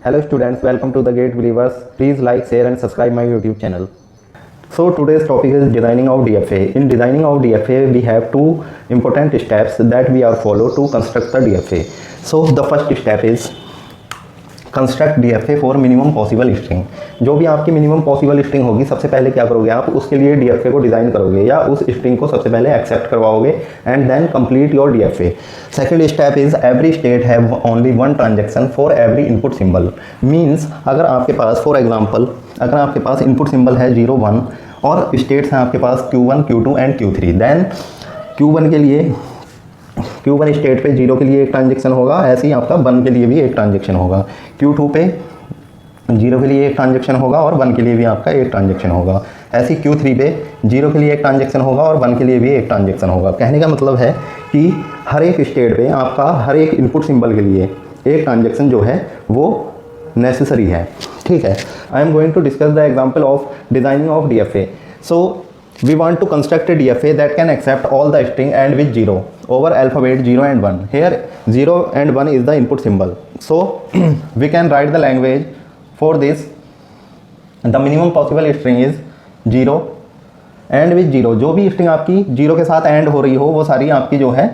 Hello students, welcome to the Gate Believers. Please like, share and subscribe my YouTube channel. So today's topic is designing of DFA. In designing of DFA, we have two important steps that we are follow to construct the DFA. So the first step is construct DFA for minimum possible string. जो भी आपकी minimum possible string होगी, सबसे पहले क्या करोगे आप, उसके लिए DFA को डिज़ाइन करोगे या उस स्ट्रिंग को सबसे पहले एक्सेप्ट करवाओगे and then complete your DFA। Second step is every state have only one transaction for every input symbol. Means अगर आपके पास फॉर एग्जांपल अगर आपके पास इनपुट सिंबल है 0 1 और स्टेट्स हैं आपके पास Q1 Q2 and Q3, then Q1 state पे 0 के लिए एक ट्रांजेक्शन होगा, ऐसे ही आपका 1 के लिए भी एक ट्रांजेक्शन होगा। Q2 पे 0 के लिए एक ट्रांजेक्शन होगा और 1 के लिए भी आपका एक ट्रांजेक्शन होगा। ऐसे ही Q3 पे 0 के लिए एक ट्रांजेक्शन होगा और 1 के लिए भी एक ट्रांजेक्शन होगा। कहने का मतलब है कि हर एक स्टेट पे आपका हर एक इनपुट सिंबल के लिए एक ट्रांजेक्शन जो है वो नेसेसरी है। ठीक है, I am going to discuss the example of designing of DFA। So we want to construct a DFA that can accept all the string and with 0 over alphabet 0 and 1. Here 0 and 1 is the input symbol. So we can write the language for this. The minimum possible string is 0 and with 0. जो भी string आपकी 0 के साथ end हो रही हो वो सारी आपकी जो है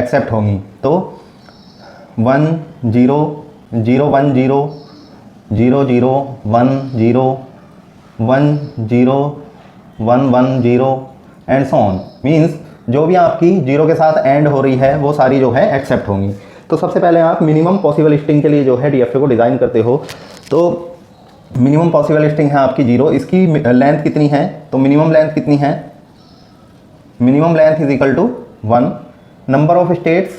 accept होंगी। तो 1 0 0 1 0 0 0 1 0 1 0 1 1 0 एंड सो ऑन। मीन्स जो भी आपकी 0 के साथ एंड हो रही है वो सारी जो है एक्सेप्ट होंगी। तो सबसे पहले आप मिनिमम पॉसिबल स्ट्रिंग के लिए जो है DFA को डिज़ाइन करते हो। तो मिनिमम पॉसिबल स्ट्रिंग है आपकी 0, इसकी लेंथ कितनी है, तो मिनिमम लेंथ कितनी है, minimum length is equal to 1, number of states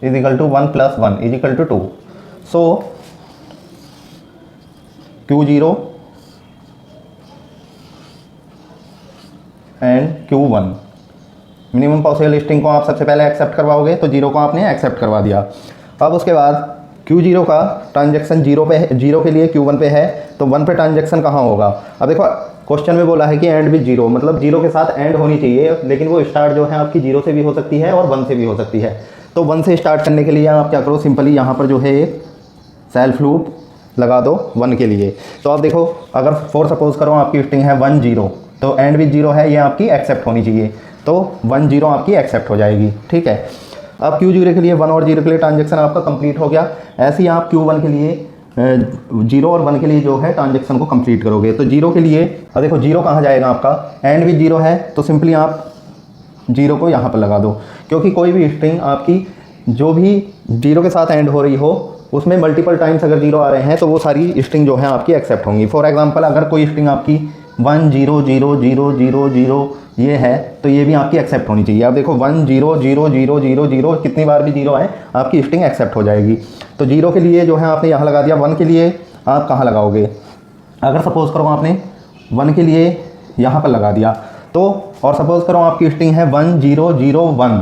is equal to 1 + 1 is equal to 2। So Q0 and Q1 minimum possible string को आप सबसे पहले एक्सेप्ट करवाओगे, तो 0 को आपने एक्सेप्ट करवा दिया। अब उसके बाद Q0 का ट्रांजेक्शन 0 पे है, 0 के लिए Q1 पे है, तो 1 पे ट्रांजेक्शन कहाँ होगा। अब देखो क्वेश्चन में बोला है कि एंड विद 0, मतलब 0 के साथ एंड होनी चाहिए, लेकिन वो स्टार्ट जो है आपकी 0 से भी हो सकती है और 1 से भी हो सकती है। तो 1 से स्टार्ट करने के लिए आप क्या करो, सिंपली यहाँ पर जो है एक सेल्फ लूप लगा दो 1 के लिए। तो आप देखो अगर फॉर सपोज करो आपकी स्ट्रिंग है 1 0, तो एंड विद 0 है, ये आपकी एक्सेप्ट होनी चाहिए, तो 1 0 आपकी एक्सेप्ट हो जाएगी। ठीक है, अब Q0 के लिए 1 और 0 के लिए ट्रांजेक्शन आपका कंप्लीट हो गया। ऐसे ही आप Q1 के लिए 0 और 1 के लिए जो है ट्रांजेक्शन को कंप्लीट करोगे। तो 0 के लिए अब देखो 0 कहाँ जाएगा आपका, एंड विद 0 है, तो सिंपली आप 0 को यहाँ पर लगा दो, क्योंकि कोई भी स्ट्रिंग आपकी जो भी 0 के साथ एंड हो रही हो उसमें मल्टीपल टाइम्स अगर 0 आ रहे हैं तो वो सारी स्ट्रिंग जो है आपकी एक्सेप्ट होंगी। फॉर एग्जांपल अगर कोई स्ट्रिंग आपकी 1 0 0 0 0 0 ये है, तो ये भी आपकी एक्सेप्ट होनी चाहिए। आप देखो 1 0 0 0 0 0 कितनी बार भी 0 आए आपकी स्ट्रिंग एक्सेप्ट हो जाएगी। तो 0 के लिए जो है आपने यहाँ लगा दिया, 1 के लिए आप कहाँ लगाओगे, अगर सपोज़ करो आपने 1 के लिए यहाँ पर लगा दिया, तो और सपोज़ करो आपकी स्ट्रिंग है 1 0 0 1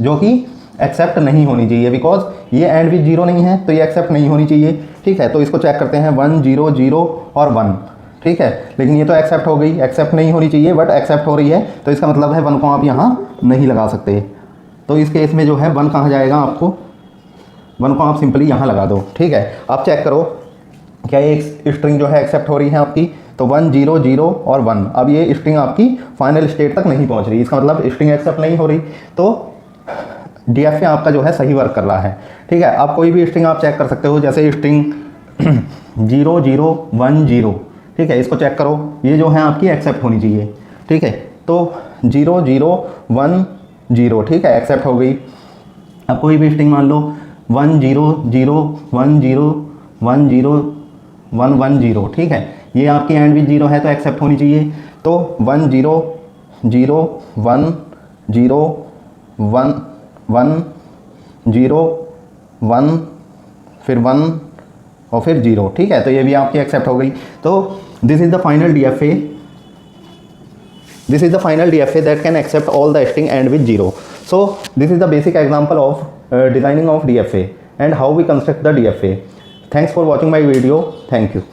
जो कि एक्सेप्ट नहीं होनी चाहिए, बिकॉज ये एंड विद 0 नहीं है, तो ये एक्सेप्ट नहीं होनी चाहिए। ठीक है, तो इसको चेक करते हैं 1 0 0 और 1। ठीक है, लेकिन ये तो एक्सेप्ट हो गई, एक्सेप्ट नहीं होनी चाहिए बट एक्सेप्ट हो रही है, तो इसका मतलब है 1 को आप यहाँ नहीं लगा सकते। तो इस केस में जो है 1 कहाँ जाएगा, आपको 1 को आप सिंपली यहाँ लगा दो। ठीक है, आप चेक करो क्या ये स्ट्रिंग जो है एक्सेप्ट हो रही है आपकी, तो 1 0 0 और 1। अब ये स्ट्रिंग आपकी फाइनल स्टेट तक नहीं पहुँच रही, इसका मतलब स्ट्रिंग एक्सेप्ट नहीं हो रही, तो DFA आपका जो है सही वर्क कर रहा है। ठीक है, आप कोई भी स्ट्रिंग आप चेक कर सकते हो, जैसे स्ट्रिंग 0 0 1 0। ठीक है, इसको चेक करो, ये जो है आपकी एक्सेप्ट होनी चाहिए। ठीक है, तो 0 0 1 0, ठीक है, एक्सेप्ट हो गई। अब कोई भी स्ट्रिंग मान लो 1 0 0 1 0 1 0 1 1 0। ठीक है, ये आपकी एंड विद 0 है, तो एक्सेप्ट होनी चाहिए। तो 1 0 0 1 0 1 1 0 1 फिर 1 और फिर 0। ठीक है, तो ये भी आपकी एक्सेप्ट हो गई। तो this is the final DFA that can accept all the string end with 0. So this is the basic example of designing of DFA and how we construct the DFA. Thanks for watching my video. Thank you.